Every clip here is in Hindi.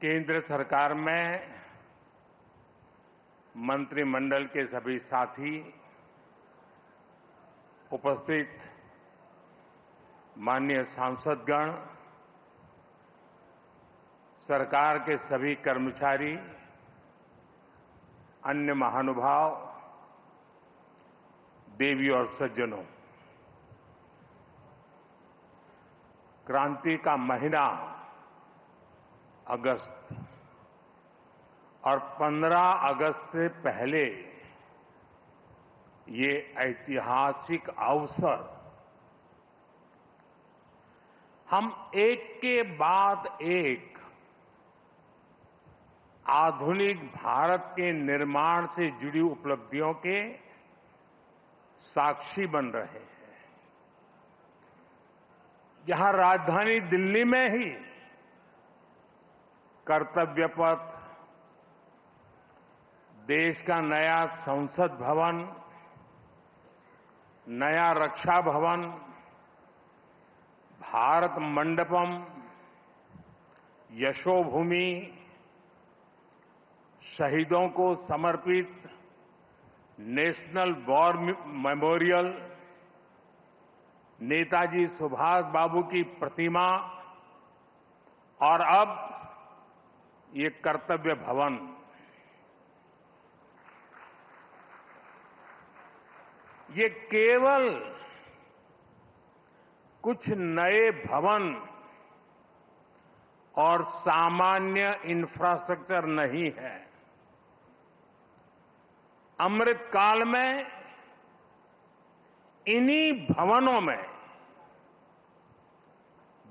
केंद्र सरकार में मंत्रिमंडल के सभी साथी, उपस्थित माननीय सांसदगण, सरकार के सभी कर्मचारी, अन्य महानुभाव, देवी और सज्जनों, क्रांति का महीना अगस्त और 15 अगस्त से पहले ये ऐतिहासिक अवसर हम एक के बाद एक आधुनिक भारत के निर्माण से जुड़ी उपलब्धियों के साक्षी बन रहे हैं। यहां राजधानी दिल्ली में ही कर्तव्य पथ, देश का नया संसद भवन, नया रक्षा भवन, भारत मंडपम, यशोभूमि, शहीदों को समर्पित national war memorial, Netaji Subhash Babu की प्रतिमा और अब ये कर्तव्य भवन, ये केवल कुछ नए भवन और सामान्य इंफ्रास्ट्रक्चर नहीं है। अमृत काल में इन्हीं भवनों में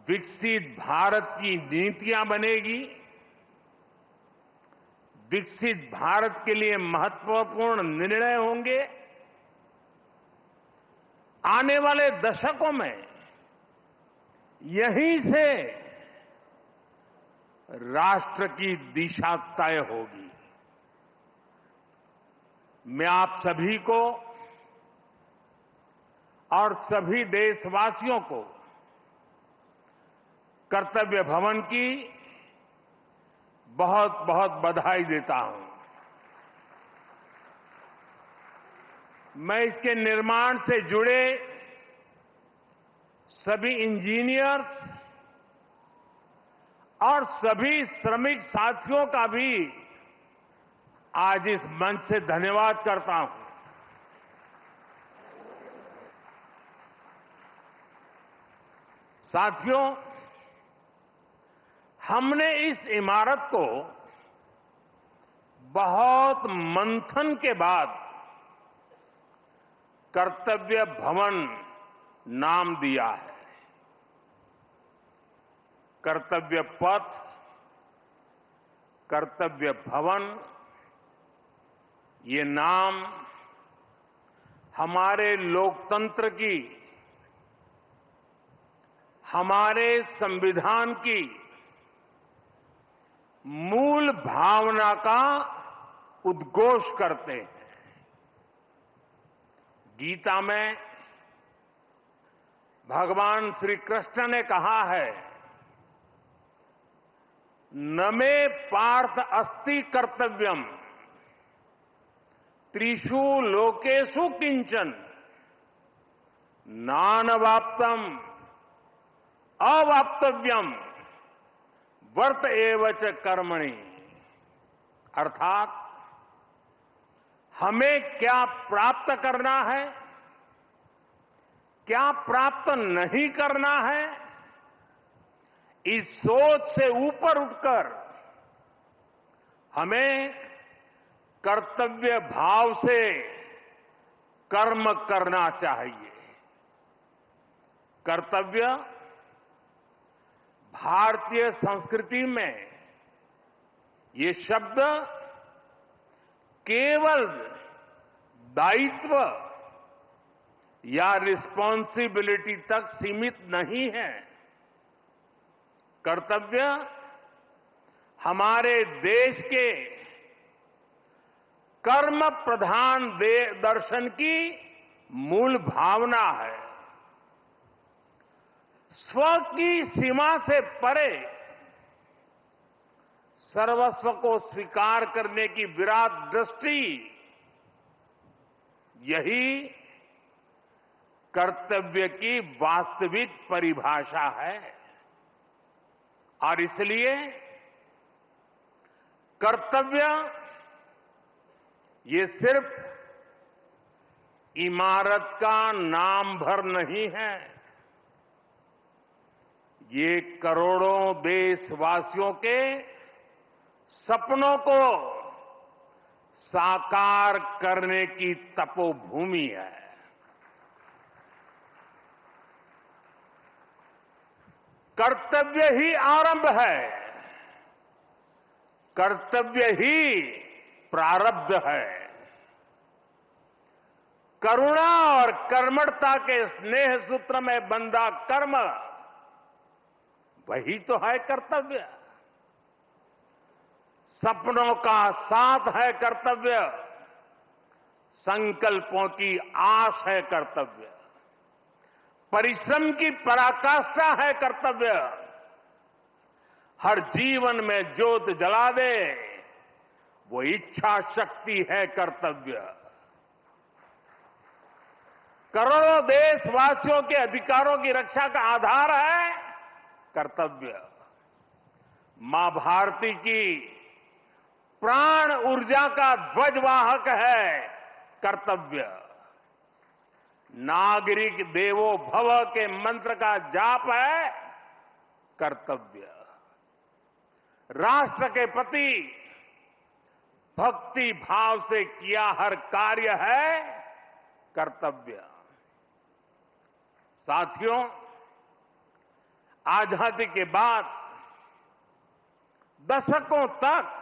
विकसित भारत की नीतियां बनेगी, विकसित भारत के लिए महत्वपूर्ण निर्णय होंगे। आने वाले दशकों में यहीं से राष्ट्र की दिशा तय होगी। मैं आप सभी को और सभी देशवासियों को कर्तव्य भवन की बहुत बहुत बधाई देता हूं। मैं इसके निर्माण से जुड़े सभी इंजीनियर्स और सभी श्रमिक साथियों का भी आज इस मंच से धन्यवाद करता हूं। साथियों, हमने इस इमारत को बहुत मंथन के बाद कर्तव्य भवन नाम दिया है। कर्तव्य पथ, कर्तव्य भवन, ये नाम हमारे लोकतंत्र की, हमारे संविधान की मूल भावना का उद्घोष करते हैं। गीता में भगवान श्री कृष्ण ने कहा है, न मे पार्थ अस्ति कर्तव्यम त्रिषु लोकेषु किंचन नानवाप्तम अवाप्तव्यम वर्त एव च कर्मणि। अर्थात हमें क्या प्राप्त करना है, क्या प्राप्त नहीं करना है, इस सोच से ऊपर उठकर हमें कर्तव्य भाव से कर्म करना चाहिए। कर्तव्य भारतीय संस्कृति में ये शब्द केवल दायित्व या रिस्पॉन्सिबिलिटी तक सीमित नहीं है। कर्तव्य हमारे देश के कर्म प्रधान दर्शन की मूल भावना है। स्व की सीमा से परे सर्वस्व को स्वीकार करने की विराट दृष्टि, यही कर्तव्य की वास्तविक परिभाषा है। और इसलिए कर्तव्य ये सिर्फ इमारत का नाम भर नहीं है, ये करोड़ों देशवासियों के सपनों को साकार करने की तपोभूमि है। कर्तव्य ही आरंभ है, कर्तव्य ही प्रारब्ध है। करुणा और कर्मठता के स्नेह सूत्र में बंधा कर्म, वही तो है कर्तव्य। सपनों का साथ है कर्तव्य, संकल्पों की आस है कर्तव्य, परिश्रम की पराकाष्ठा है कर्तव्य, हर जीवन में ज्योत जला दे वो इच्छा शक्ति है कर्तव्य। करोड़ों देशवासियों के अधिकारों की रक्षा का आधार है कर्तव्य। मां भारती की प्राण ऊर्जा का ध्वजवाहक है कर्तव्य। नागरिक देवो भव के मंत्र का जाप है कर्तव्य। राष्ट्र के प्रति भक्ति भाव से किया हर कार्य है कर्तव्य। साथियों, आजादी के बाद दशकों तक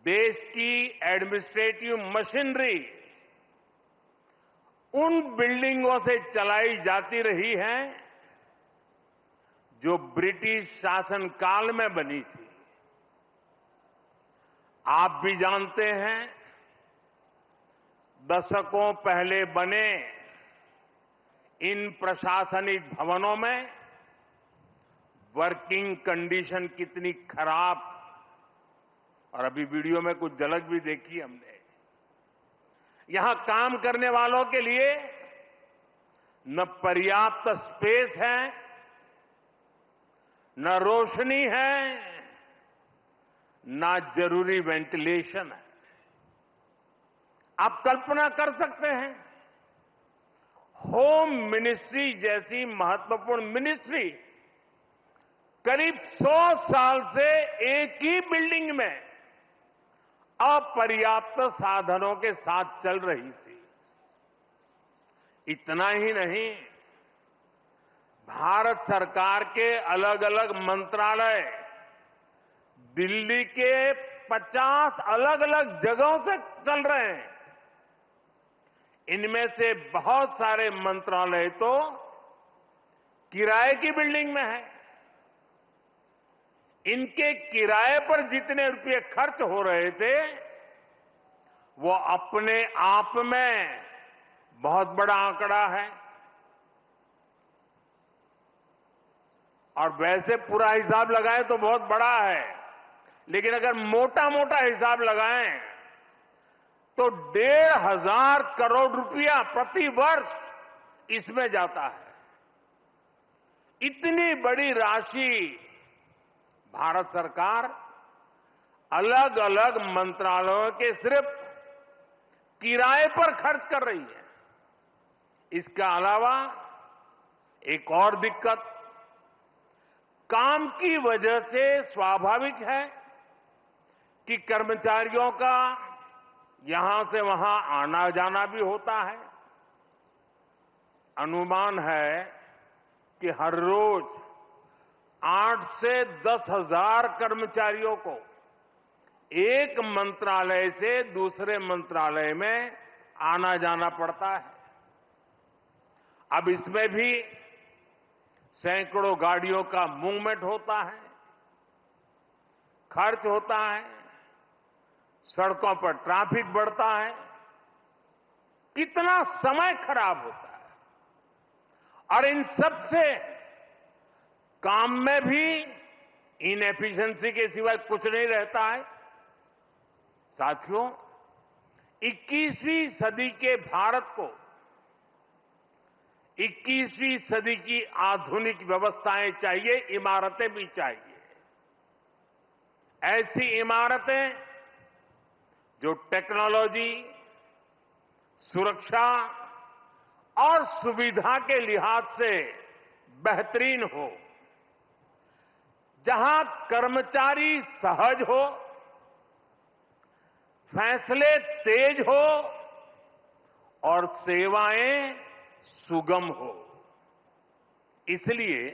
देश की एडमिनिस्ट्रेटिव मशीनरी उन बिल्डिंगों से चलाई जाती रही है जो ब्रिटिश शासनकाल में बनी थी। आप भी जानते हैं, दशकों पहले बने इन प्रशासनिक भवनों में वर्किंग कंडीशन कितनी खराब थी, और अभी वीडियो में कुछ झलक भी देखी हमने। यहां काम करने वालों के लिए न पर्याप्त स्पेस है, न रोशनी है, न जरूरी वेंटिलेशन है। आप कल्पना कर सकते हैं, होम मिनिस्ट्री जैसी महत्वपूर्ण मिनिस्ट्री करीब 100 साल से एक ही बिल्डिंग में अपर्याप्त साधनों के साथ चल रही थी। इतना ही नहीं, भारत सरकार के अलग अलग मंत्रालय दिल्ली के 50 अलग अलग जगहों से चल रहे हैं। इनमें से बहुत सारे मंत्रालय तो किराए की बिल्डिंग में है। इनके किराए पर जितने रुपए खर्च हो रहे थे, वो अपने आप में बहुत बड़ा आंकड़ा है। और वैसे पूरा हिसाब लगाएं तो बहुत बड़ा है, लेकिन अगर मोटा मोटा हिसाब लगाएं तो 1,500 करोड़ रुपया प्रति वर्ष इसमें जाता है। इतनी बड़ी राशि भारत सरकार अलग अलग मंत्रालयों के सिर्फ किराए पर खर्च कर रही है। इसके अलावा एक और दिक्कत, काम की वजह से स्वाभाविक है कि कर्मचारियों का यहां से वहां आना जाना भी होता है। अनुमान है कि हर रोज 8 से 10,000 कर्मचारियों को एक मंत्रालय से दूसरे मंत्रालय में आना जाना पड़ता है। अब इसमें भी सैकड़ों गाड़ियों का मूवमेंट होता है, खर्च होता है, सड़कों पर ट्रैफिक बढ़ता है, कितना समय खराब होता है। और इन सब से काम में भी इनएफिशिएंसी के सिवाय कुछ नहीं रहता है। साथियों, 21वीं सदी के भारत को 21वीं सदी की आधुनिक व्यवस्थाएं चाहिए, इमारतें भी चाहिए। ऐसी इमारतें जो टेक्नोलॉजी, सुरक्षा और सुविधा के लिहाज से बेहतरीन हो, जहां कर्मचारी सहज हो, फैसले तेज हो और सेवाएं सुगम हो। इसलिए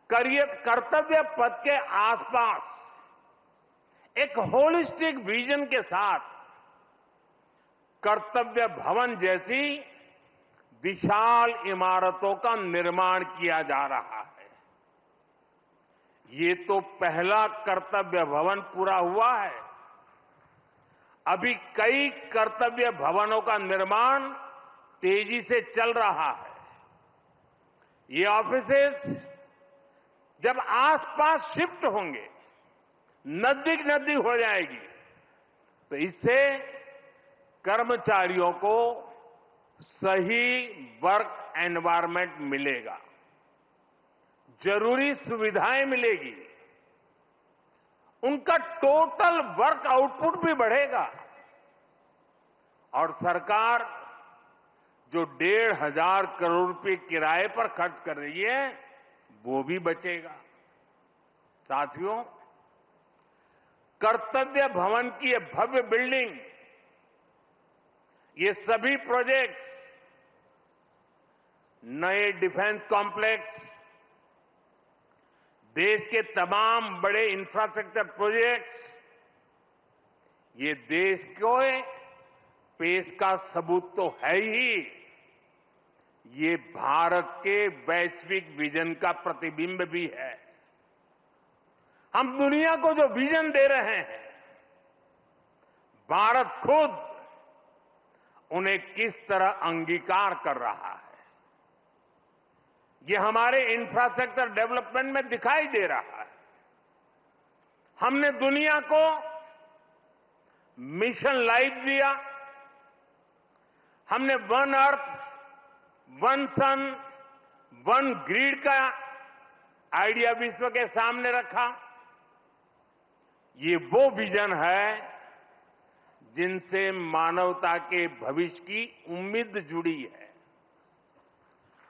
कर्तव्य पथ के आसपास एक होलिस्टिक विजन के साथ कर्तव्य भवन जैसी विशाल इमारतों का निर्माण किया जा रहा है। ये तो पहला कर्तव्य भवन पूरा हुआ है। अभी कई कर्तव्य भवनों का निर्माण तेजी से चल रहा है। ये ऑफिसेस जब आसपास शिफ्ट होंगे, नजदीक हो जाएगी, तो इससे कर्मचारियों को सही वर्क एनवायरनमेंट मिलेगा, जरूरी सुविधाएं मिलेगी, उनका टोटल वर्क आउटपुट भी बढ़ेगा और सरकार जो 1,500 करोड़ रुपए किराए पर खर्च कर रही है वो भी बचेगा। साथियों, कर्तव्य भवन की ये भव्य बिल्डिंग, ये सभी प्रोजेक्ट्स, नए डिफेंस कॉम्प्लेक्स, देश के तमाम बड़े इंफ्रास्ट्रक्चर प्रोजेक्ट्स, ये देश को पेश का सबूत तो है ही, ये भारत के वैश्विक विजन का प्रतिबिंब भी है। हम दुनिया को जो विजन दे रहे हैं, भारत खुद उन्हें किस तरह अंगीकार कर रहा है, ये हमारे इंफ्रास्ट्रक्चर डेवलपमेंट में दिखाई दे रहा है। हमने दुनिया को मिशन लाइफ दिया, हमने वन अर्थ, वन सन, वन ग्रिड का आइडिया विश्व के सामने रखा। ये वो विजन है जिनसे मानवता के भविष्य की उम्मीद जुड़ी है।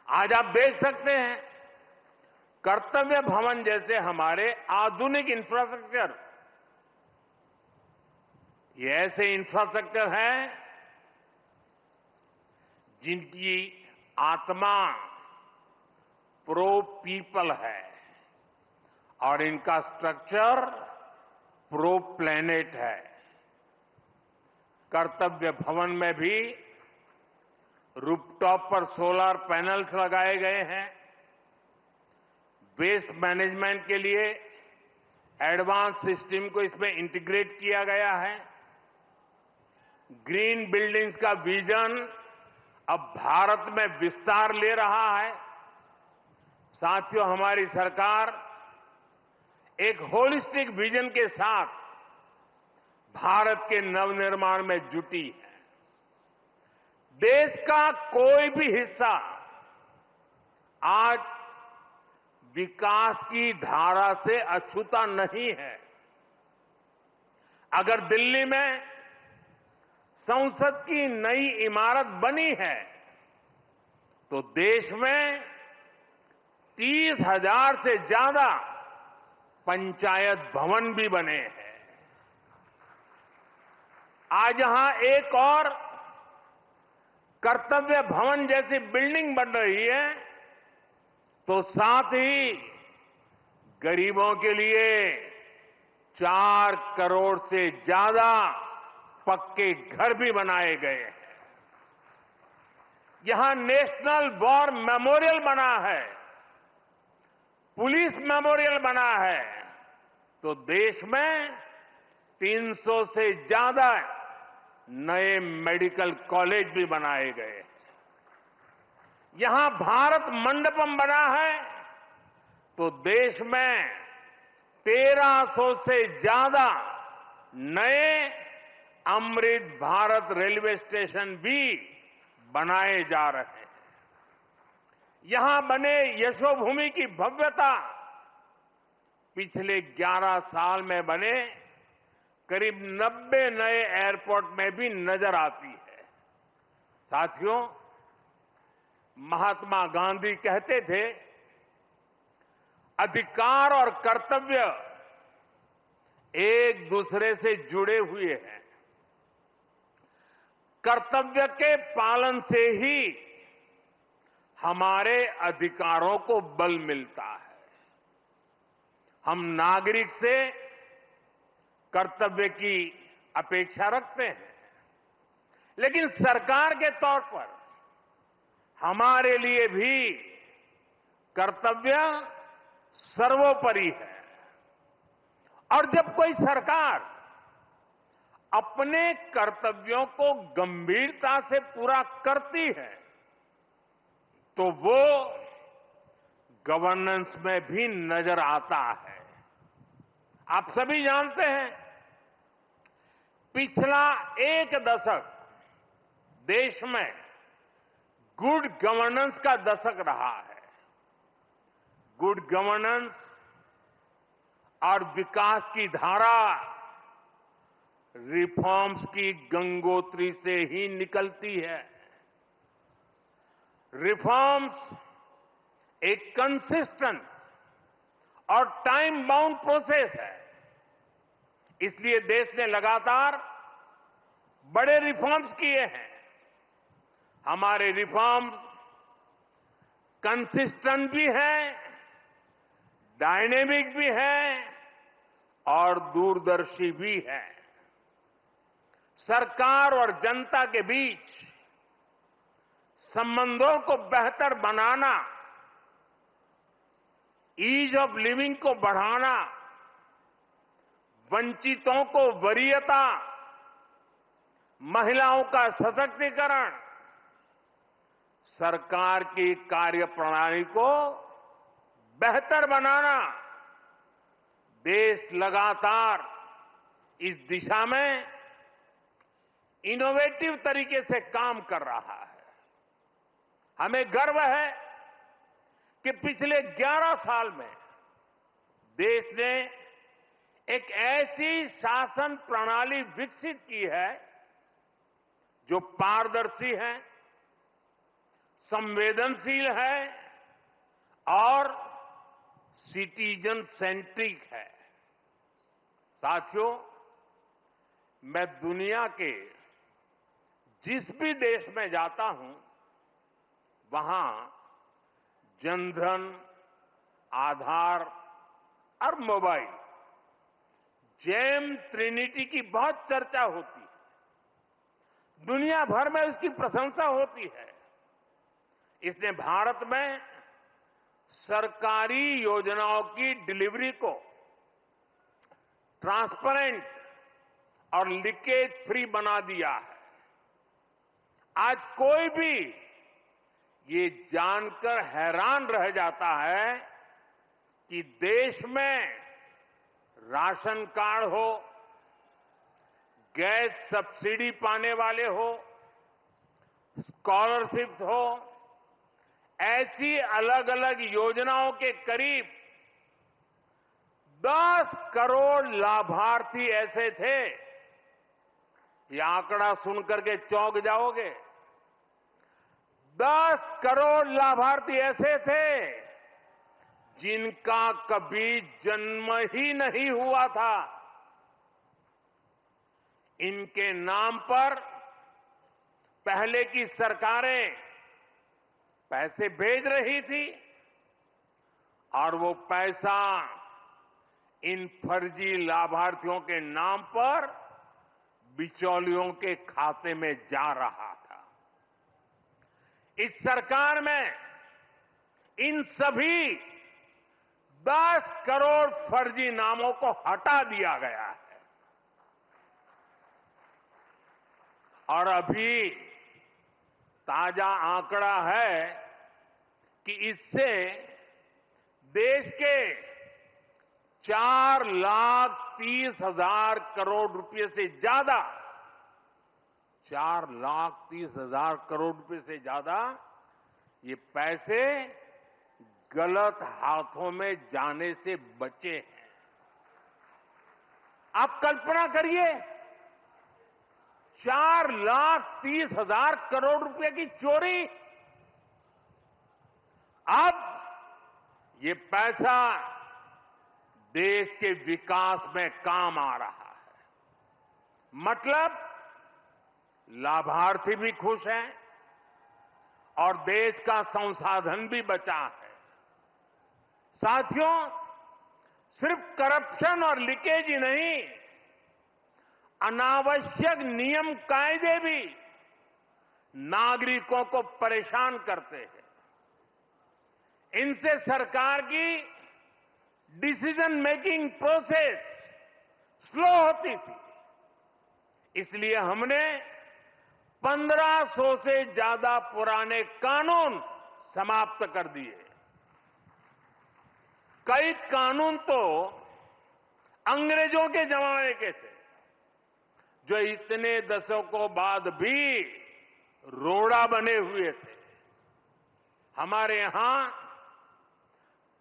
आज आप देख सकते हैं, कर्तव्य भवन जैसे हमारे आधुनिक इंफ्रास्ट्रक्चर, ये ऐसे इंफ्रास्ट्रक्चर हैं जिनकी आत्मा प्रो पीपल है और इनका स्ट्रक्चर प्रो प्लेनेट है। कर्तव्य भवन में भी रूफटॉप पर सोलर पैनल्स लगाए गए हैं। वेस्ट मैनेजमेंट के लिए एडवांस सिस्टम को इसमें इंटीग्रेट किया गया है। ग्रीन बिल्डिंग्स का विजन अब भारत में विस्तार ले रहा है। साथियों, हमारी सरकार एक होलिस्टिक विजन के साथ भारत के नवनिर्माण में जुटी है। देश का कोई भी हिस्सा आज विकास की धारा से अछूता नहीं है। अगर दिल्ली में संसद की नई इमारत बनी है तो देश में 30,000 से ज्यादा पंचायत भवन भी बने हैं। आज यहां एक और कर्तव्य भवन जैसी बिल्डिंग बन रही है तो साथ ही गरीबों के लिए 4 करोड़ से ज्यादा पक्के घर भी बनाए गए हैं। यहां नेशनल वॉर मेमोरियल बना है, पुलिस मेमोरियल बना है, तो देश में 300 से ज्यादा नए मेडिकल कॉलेज भी बनाए गए। यहां भारत मंडपम बना है तो देश में 1300 से ज्यादा नए अमृत भारत रेलवे स्टेशन भी बनाए जा रहे हैं। यहां बने यशोभूमि की भव्यता पिछले 11 साल में बने करीब 90 नए एयरपोर्ट में भी नजर आती है। साथियों, महात्मा गांधी कहते थे, अधिकार और कर्तव्य एक दूसरे से जुड़े हुए हैं। कर्तव्य के पालन से ही हमारे अधिकारों को बल मिलता है। हम नागरिक से कर्तव्य की अपेक्षा रखते हैं, लेकिन सरकार के तौर पर हमारे लिए भी कर्तव्य सर्वोपरि है। और जब कोई सरकार अपने कर्तव्यों को गंभीरता से पूरा करती है तो वो गवर्नेंस में भी नजर आता है। आप सभी जानते हैं, पिछला एक दशक देश में गुड गवर्नेंस का दशक रहा है। गुड गवर्नेंस और विकास की धारा रिफॉर्म्स की गंगोत्री से ही निकलती है। रिफॉर्म्स एक कंसिस्टेंट और टाइम बाउंड प्रोसेस है। इसलिए देश ने लगातार बड़े रिफॉर्म्स किए हैं। हमारे रिफॉर्म्स कंसिस्टेंट भी हैं, डायनेमिक भी हैं और दूरदर्शी भी है। सरकार और जनता के बीच संबंधों को बेहतर बनाना, ईज ऑफ लिविंग को बढ़ाना, वंचितों को वरीयता, महिलाओं का सशक्तिकरण, सरकार की कार्यप्रणाली को बेहतर बनाना, देश लगातार इस दिशा में इनोवेटिव तरीके से काम कर रहा है। हमें गर्व है कि पिछले 11 साल में देश ने एक ऐसी शासन प्रणाली विकसित की है जो पारदर्शी है, संवेदनशील है और सिटीजन सेंट्रिक है। साथियों, मैं दुनिया के जिस भी देश में जाता हूं, वहां जनधन, आधार और मोबाइल जेम ट्रिनिटी की बहुत चर्चा होती है। दुनिया भर में उसकी प्रशंसा होती है। इसने भारत में सरकारी योजनाओं की डिलीवरी को ट्रांसपेरेंट और लीकेज फ्री बना दिया है। आज कोई भी ये जानकर हैरान रह जाता है कि देश में राशन कार्ड हो, गैस सब्सिडी पाने वाले हो, स्कॉलरशिप हो, ऐसी अलग अलग योजनाओं के करीब 10 करोड़ लाभार्थी ऐसे थे। ये आंकड़ा सुनकर के चौंक जाओगे। 10 करोड़ लाभार्थी ऐसे थे जिनका कभी जन्म ही नहीं हुआ था। इनके नाम पर पहले की सरकारें पैसे भेज रही थी और वो पैसा इन फर्जी लाभार्थियों के नाम पर बिचौलियों के खाते में जा रहा था। इस सरकार में इन सभी 10 करोड़ फर्जी नामों को हटा दिया गया है और अभी ताजा आंकड़ा है कि इससे देश के 4,30,000 करोड़ रुपए से ज्यादा, 4,30,000 करोड़ रुपए से ज्यादा ये पैसे गलत हाथों में जाने से बचे हैं। आप कल्पना करिए, 4,30,000 करोड़ रुपए की चोरी। अब ये पैसा देश के विकास में काम आ रहा है। मतलब लाभार्थी भी खुश हैं और देश का संसाधन भी बचा है। साथियों, सिर्फ करप्शन और लीकेज ही नहीं, अनावश्यक नियम कायदे भी नागरिकों को परेशान करते हैं। इनसे सरकार की डिसीजन मेकिंग प्रोसेस स्लो होती थी। इसलिए हमने 1500 से ज्यादा पुराने कानून समाप्त कर दिए। कई कानून तो अंग्रेजों के जमाने के थे, जो इतने दशकों बाद भी रोड़ा बने हुए थे। हमारे यहां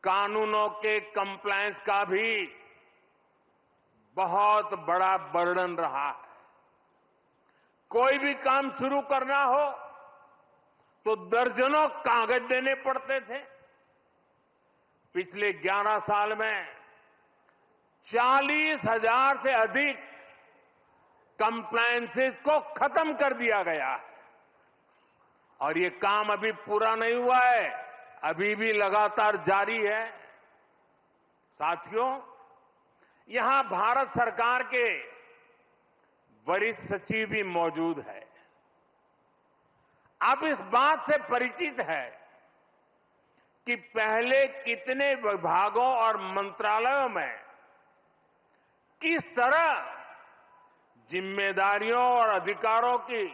कानूनों के कंप्लायंस का भी बहुत बड़ा बर्डन रहा है। कोई भी काम शुरू करना हो तो दर्जनों कागज देने पड़ते थे। पिछले 11 साल में 40,000 से अधिक कंप्लायंसेस को खत्म कर दिया गया है। और ये काम अभी पूरा नहीं हुआ है, अभी भी लगातार जारी है। साथियों, यहां भारत सरकार के वरिष्ठ सचिव भी मौजूद है। आप इस बात से परिचित है कि पहले कितने विभागों और मंत्रालयों में किस तरह जिम्मेदारियों और अधिकारों की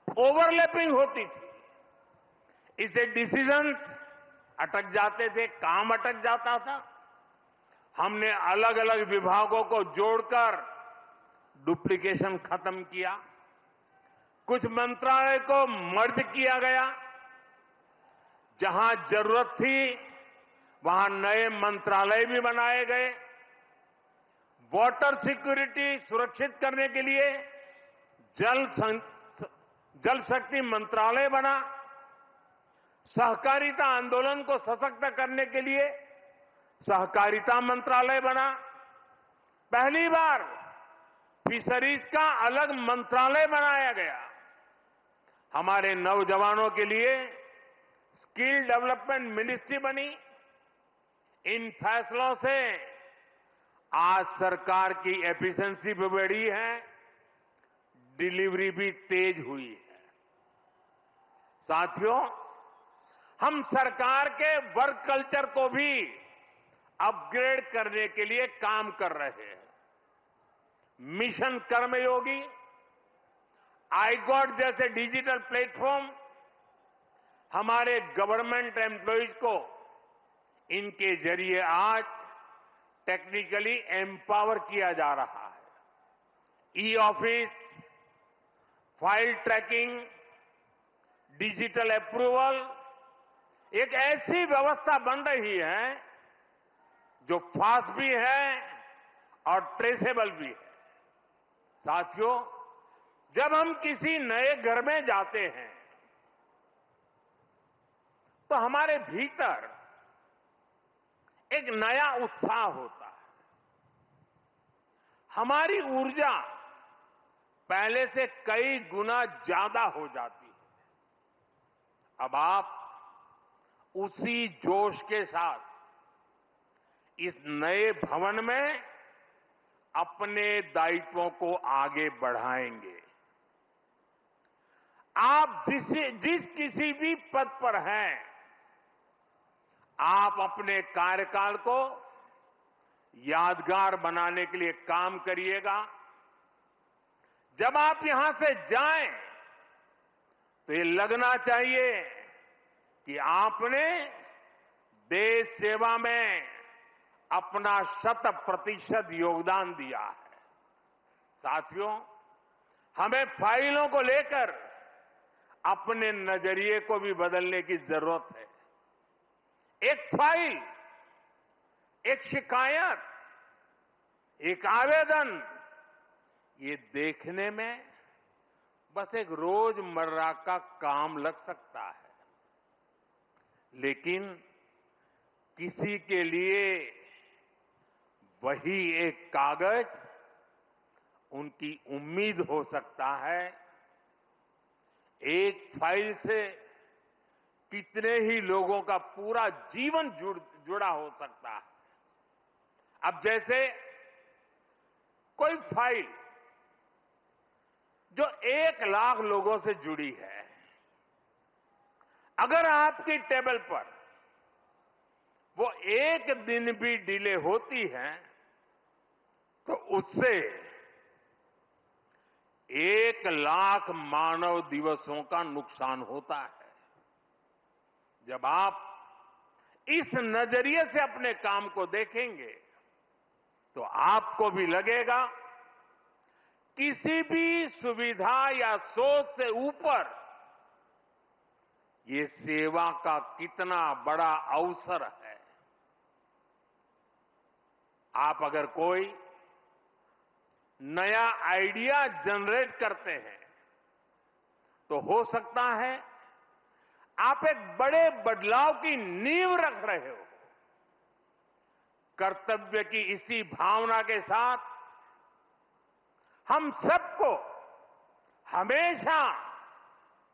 ओवरलैपिंग होती थी। इससे डिसीजंस अटक जाते थे, काम अटक जाता था। हमने अलग अलग विभागों को जोड़कर डुप्लीकेशन खत्म किया। कुछ मंत्रालय को मर्ज किया गया। जहां जरूरत थी वहां नए मंत्रालय भी बनाए गए। वाटर सिक्योरिटी सुरक्षित करने के लिए जल शक्ति मंत्रालय बना। सहकारिता आंदोलन को सशक्त करने के लिए सहकारिता मंत्रालय बना। पहली बार फिशरीज का अलग मंत्रालय बनाया गया। हमारे नौजवानों के लिए स्किल डेवलपमेंट मिनिस्ट्री बनी। इन फैसलों से आज सरकार की एफिशिएंसी भी बढ़ी है, डिलीवरी भी तेज हुई है। साथियों, हम सरकार के वर्क कल्चर को भी अपग्रेड करने के लिए काम कर रहे हैं। मिशन कर्मयोगी, iGOT जैसे डिजिटल प्लेटफॉर्म हमारे गवर्नमेंट एम्प्लॉइज को इनके जरिए आज टेक्निकली एम्पावर किया जा रहा है। E office, file tracking, digital approval, एक ऐसी व्यवस्था बन रही है जो फास्ट भी है और ट्रेसेबल भी है। साथियों, जब हम किसी नए घर में जाते हैं तो हमारे भीतर एक नया उत्साह होता है। हमारी ऊर्जा पहले से कई गुना ज्यादा हो जाती है। अब आप उसी जोश के साथ इस नए भवन में अपने दायित्वों को आगे बढ़ाएंगे। आप जिस किसी भी पद पर हैं, आप अपने कार्यकाल को यादगार बनाने के लिए काम करिएगा। जब आप यहां से जाएं तो ये लगना चाहिए कि आपने देश सेवा में अपना 100% योगदान दिया है। साथियों, हमें फाइलों को लेकर अपने नजरिए को भी बदलने की जरूरत है। एक फाइल, एक शिकायत, एक आवेदन, ये देखने में बस एक रोजमर्रा का काम लग सकता है, लेकिन किसी के लिए वही एक कागज उनकी उम्मीद हो सकता है। एक फाइल से कितने ही लोगों का पूरा जीवन जुड़ा हो सकता है। अब जैसे कोई फाइल जो 1 लाख लोगों से जुड़ी है, अगर आपकी टेबल पर वो एक दिन भी डिले होती है तो उससे 1 लाख मानव दिवसों का नुकसान होता है। जब आप इस नजरिए से अपने काम को देखेंगे तो आपको भी लगेगा किसी भी सुविधा या सोच से ऊपर ये सेवा का कितना बड़ा अवसर है। आप अगर कोई नया आइडिया जनरेट करते हैं तो हो सकता है आप एक बड़े बदलाव की नींव रख रहे हो। कर्तव्य की इसी भावना के साथ हम सबको हमेशा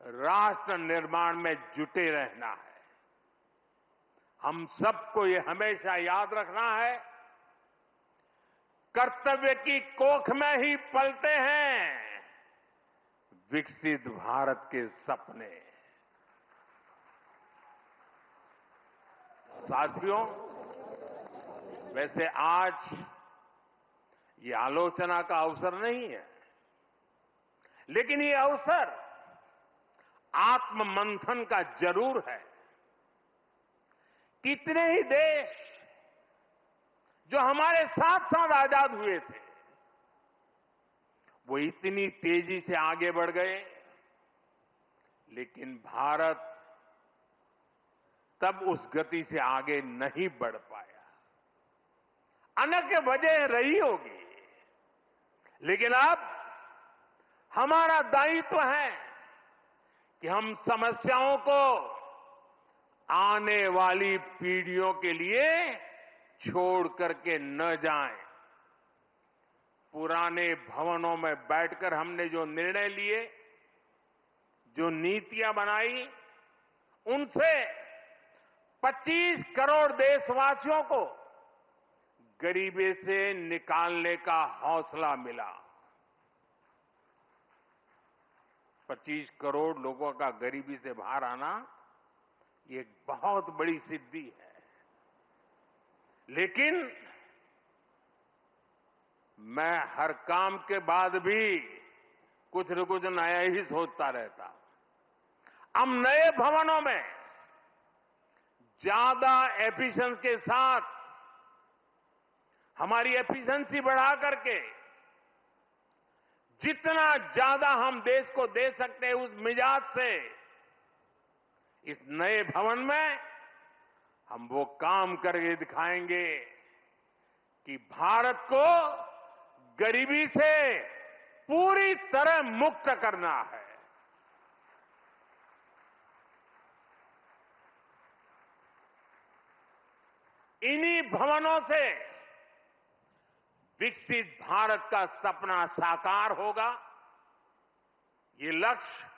राष्ट्र निर्माण में जुटे रहना है। हम सबको ये हमेशा याद रखना है, कर्तव्य की कोख में ही पलते हैं विकसित भारत के सपने। साथियों, वैसे आज ये आलोचना का अवसर नहीं है, लेकिन ये अवसर आत्ममंथन का जरूर है। कितने ही देश जो हमारे साथ साथ आजाद हुए थे, वो इतनी तेजी से आगे बढ़ गए, लेकिन भारत तब उस गति से आगे नहीं बढ़ पाया। अनेक वजह रही होगी, लेकिन अब हमारा दायित्व है कि हम समस्याओं को आने वाली पीढ़ियों के लिए छोड़ करके न जाएं। पुराने भवनों में बैठकर हमने जो निर्णय लिए, जो नीतियां बनाई, उनसे 25 करोड़ देशवासियों को गरीबी से निकालने का हौसला मिला। 25 करोड़ लोगों का गरीबी से बाहर आना ये एक बहुत बड़ी सिद्धि है। लेकिन मैं हर काम के बाद भी कुछ न कुछ नया ही सोचता रहता। हम नए भवनों में ज्यादा एफिशिएंसी के साथ हमारी एफिशिएंसी बढ़ा करके जितना ज्यादा हम देश को दे सकते हैं, उस मिजाज से इस नए भवन में हम वो काम करके दिखाएंगे कि भारत को गरीबी से पूरी तरह मुक्त करना है। इन्हीं भवनों से विकसित भारत का सपना साकार होगा। ये लक्ष्य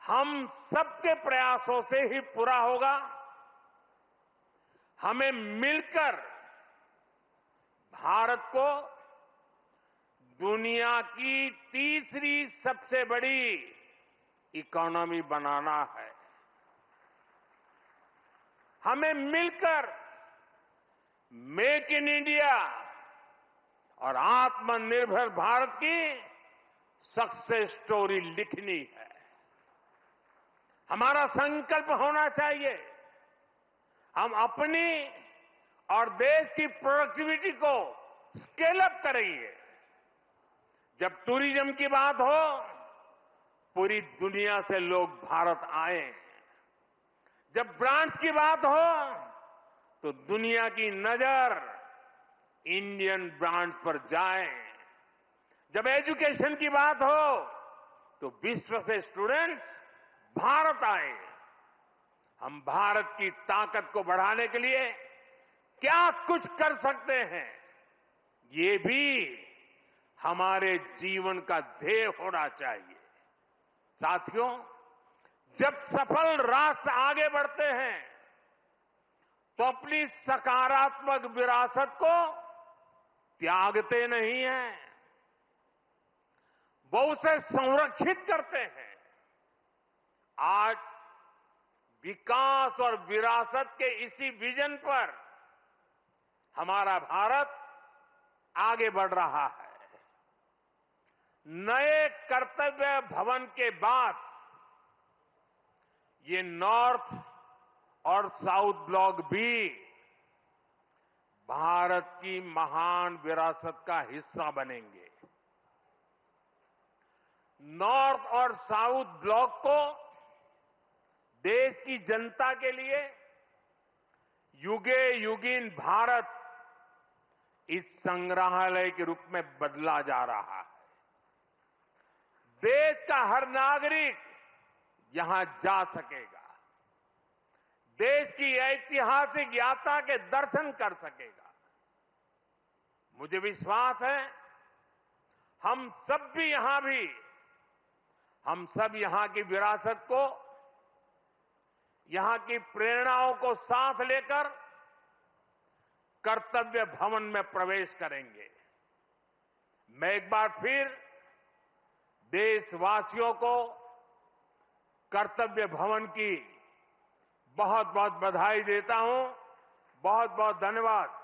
हम सबके प्रयासों से ही पूरा होगा। हमें मिलकर भारत को दुनिया की तीसरी सबसे बड़ी इकोनॉमी बनाना है। हमें मिलकर मेक इन इंडिया और आत्मनिर्भर भारत की सक्सेस स्टोरी लिखनी है। हमारा संकल्प होना चाहिए, हम अपनी और देश की प्रोडक्टिविटी को स्केल अप करेंगे। जब टूरिज्म की बात हो, पूरी दुनिया से लोग भारत आए। जब ब्रांड्स की बात हो, तो दुनिया की नजर इंडियन ब्रांड्स पर जाए। जब एजुकेशन की बात हो, तो विश्व से स्टूडेंट्स भारत आए। हम भारत की ताकत को बढ़ाने के लिए क्या कुछ कर सकते हैं, ये भी हमारे जीवन का ध्येय होना चाहिए। साथियों, जब सफल राष्ट्र आगे बढ़ते हैं, तो अपनी सकारात्मक विरासत को त्यागते नहीं हैं, वो उसे संरक्षित करते हैं। आज विकास और विरासत के इसी विजन पर हमारा भारत आगे बढ़ रहा है। नए कर्तव्य भवन के बाद ये नॉर्थ और साउथ ब्लॉक भी भारत की महान विरासत का हिस्सा बनेंगे। नॉर्थ और साउथ ब्लॉक को देश की जनता के लिए युगे युगीन भारत इस संग्रहालय के रूप में बदला जा रहा है। देश का हर नागरिक यहां जा सकेगा, देश की ऐतिहासिक यात्रा के दर्शन कर सकेगा। मुझे विश्वास है हम सब यहां की विरासत को, यहां की प्रेरणाओं को साथ लेकर कर्तव्य भवन में प्रवेश करेंगे। मैं एक बार फिर देशवासियों को कर्तव्य भवन की बहुत बहुत बधाई देता हूं। बहुत बहुत धन्यवाद।